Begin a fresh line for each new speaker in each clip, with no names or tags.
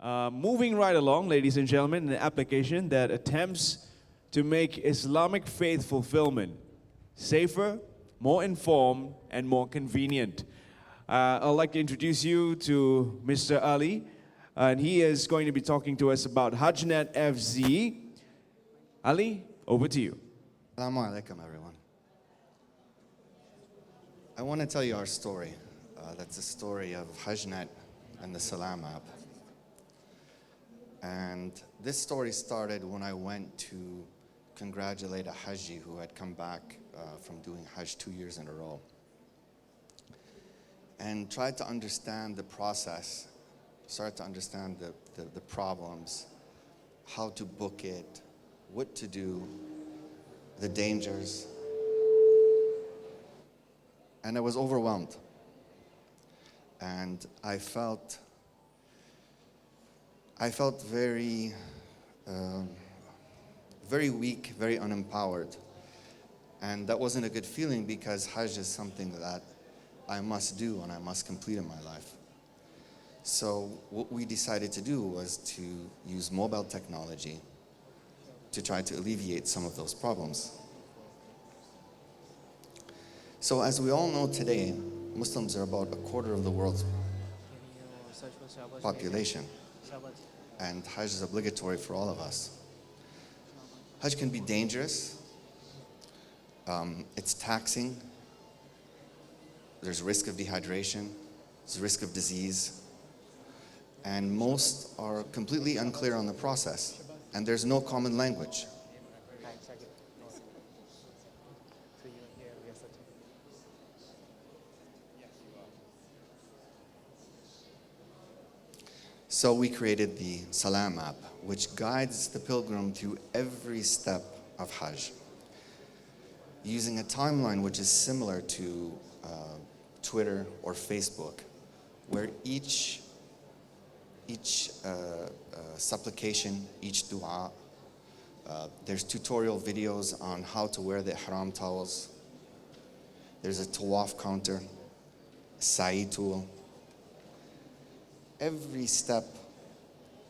Moving right along, ladies and gentlemen, an application that attempts to make Islamic faith fulfillment safer, more informed, and more convenient. I'd like to introduce you to Mr. Ali, and he is going to be talking to us about Hajjnet FZE. Ali, over to you.
Assalamu alaikum, everyone. I want to tell you our story. That's a story of Hajjnet and the Salam app. And this story started when I went to congratulate a Hajji who had come back from doing Hajj 2 years in a row. And tried to understand the process, started to understand the problems, how to book it, what to do, the dangers. And I was overwhelmed. And I felt very, very weak, very unempowered. And that wasn't a good feeling because Hajj is something that I must do and I must complete in my life. So what we decided to do was to use mobile technology to try to alleviate some of those problems. So as we all know today, Muslims are about a quarter of the world's population, and Hajj is obligatory for all of us. Hajj can be dangerous, it's taxing, there's risk of dehydration, there's risk of disease, and most are completely unclear on the process, and there's no common language. So we created the Salam app, which guides the pilgrim through every step of Hajj, using a timeline which is similar to Twitter or Facebook, where each supplication, each dua, there's tutorial videos on how to wear the ihram towels. There's a tawaf counter, sa'i tool. Every step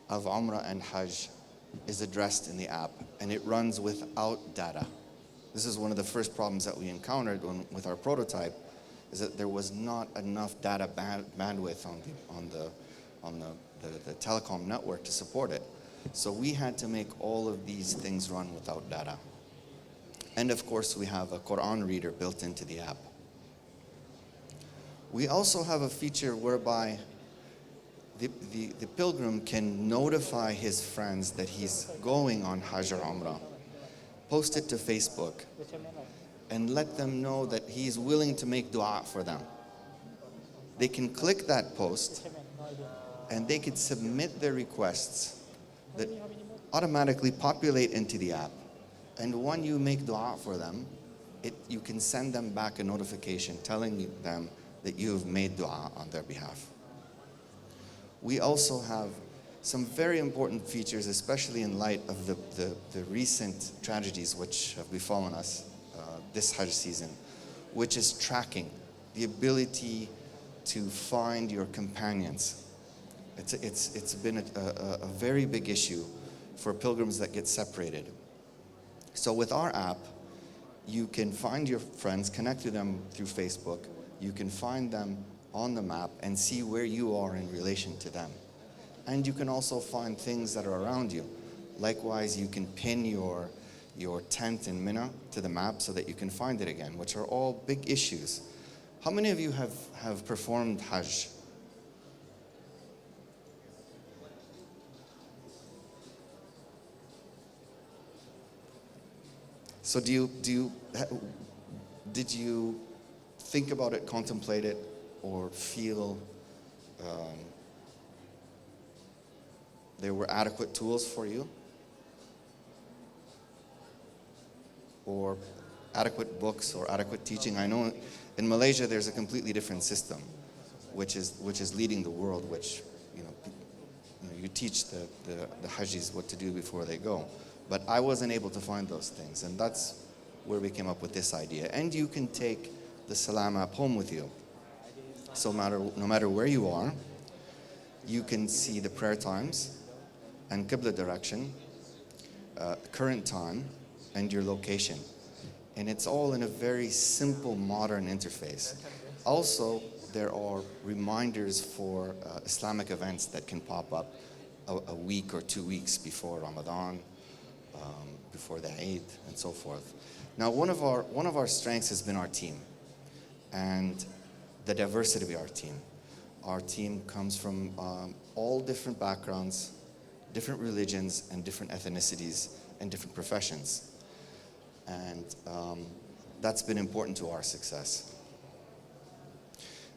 of Umrah and Hajj is addressed in the app, and it runs without data. This is one of the first problems that we encountered with our prototype, is that there was not enough data bandwidth on the telecom network to support it. So we had to make all of these things run without data. And of course, we have a Quran reader built into the app. We also have a feature whereby the pilgrim can notify his friends that he's going on Hajj or Umrah, post it to Facebook, and let them know that he's willing to make dua for them. They can click that post, and they can submit their requests that automatically populate into the app. And when you make dua for them, you can send them back a notification telling them that you have made dua on their behalf. We also have some very important features, especially in light of the recent tragedies which have befallen us this Hajj season, which is tracking, the ability to find your companions. It's been a very big issue for pilgrims that get separated. So with our app, you can find your friends, connect to them through Facebook, you can find them on the map and see where you are in relation to them. And you can also find things that are around you. Likewise, you can pin your tent in Mina to the map so that you can find it again, which are all big issues. How many of you have performed Hajj? So did you think about it, contemplate it, or feel there were adequate tools for you? Or adequate books or adequate teaching? I know in Malaysia there's a completely different system, which is leading the world, which you teach the Hajjis what to do before they go. But I wasn't able to find those things, and that's where we came up with this idea. And you can take the Salam app home with you. So no matter where you are, you can see the prayer times and Qibla direction, current time, and your location. And it's all in a very simple, modern interface. Also, there are reminders for Islamic events that can pop up a week or 2 weeks before Ramadan, before the Eid, and so forth. Now, one of our strengths has been our team and the diversity of our team. Our team comes from all different backgrounds, different religions, and different ethnicities, and different professions. And that's been important to our success.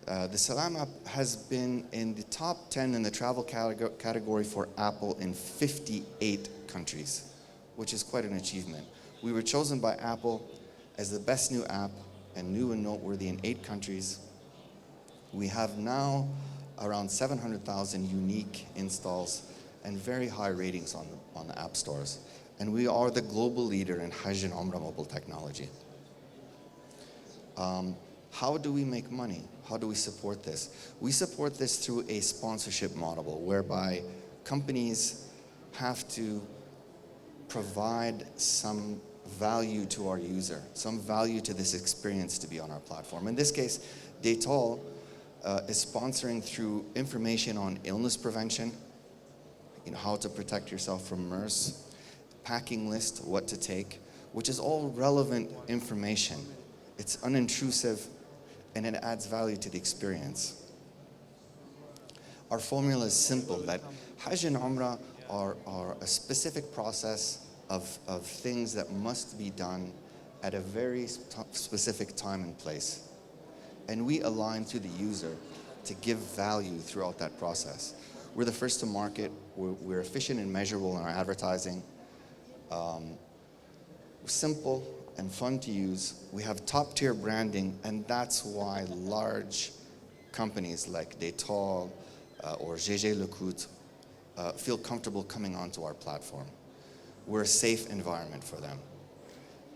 The Salam app has been in the top 10 in the travel category for Apple in 58 countries, which is quite an achievement. We were chosen by Apple as the best new app and new and noteworthy in 8 countries. We have now around 700,000 unique installs and very high ratings on the app stores. And we are the global leader in Hajj and Umrah mobile technology. How do we make money? How do we support this? We support this through a sponsorship model whereby companies have to provide some value to our user, some value to this experience to be on our platform. In this case, Daytol is sponsoring through information on illness prevention, how to protect yourself from MERS, packing list, what to take, which is all relevant information. It's unintrusive and it adds value to the experience. Our formula is simple, that Hajj and Umrah are a specific process of things that must be done at a very specific time and place. And we align to the user to give value throughout that process. We're the first to market, we're efficient and measurable in our advertising. We're simple and fun to use. We have top-tier branding, and that's why large companies like Daytol or JJ Lecout feel comfortable coming onto our platform. We're a safe environment for them.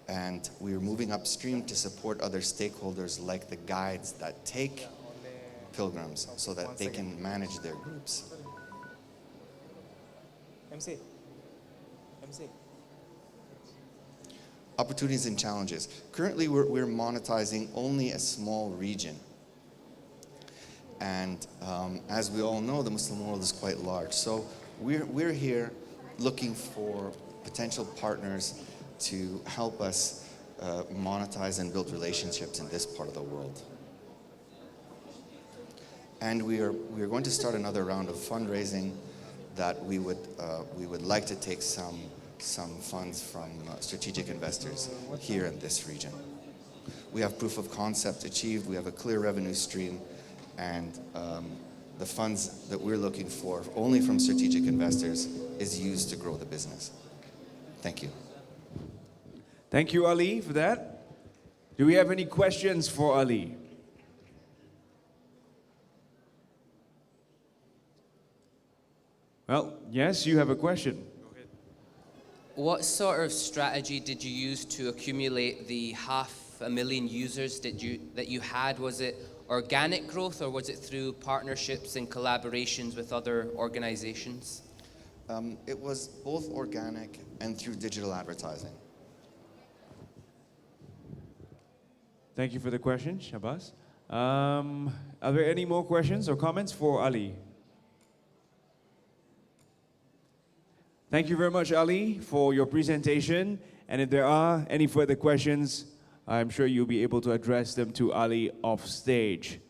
And we're moving upstream to support other stakeholders like the guides that take pilgrims so that they can manage their groups.
MC.
Opportunities and challenges. Currently, we're monetizing only a small region. And as we all know, the Muslim world is quite large. So we're here looking for potential partners to help us monetize and build relationships in this part of the world. And we are going to start another round of fundraising that we would like to take some funds from strategic investors here in this region. We have proof of concept achieved, we have a clear revenue stream, and the funds that we're looking for, only from strategic investors, is used to grow the business. Thank you.
Thank you, Ali, for that. Do we have any questions for Ali? Well, yes, you have a question.
What sort of strategy did you use to accumulate the 500,000 users that you had? Was it organic growth, or was it through partnerships and collaborations with other organizations?
It was both organic and through digital advertising.
Thank you for the question, Shabazz. Are there any more questions or comments for Ali? Thank you very much, Ali, for your presentation. And if there are any further questions, I'm sure you'll be able to address them to Ali off stage.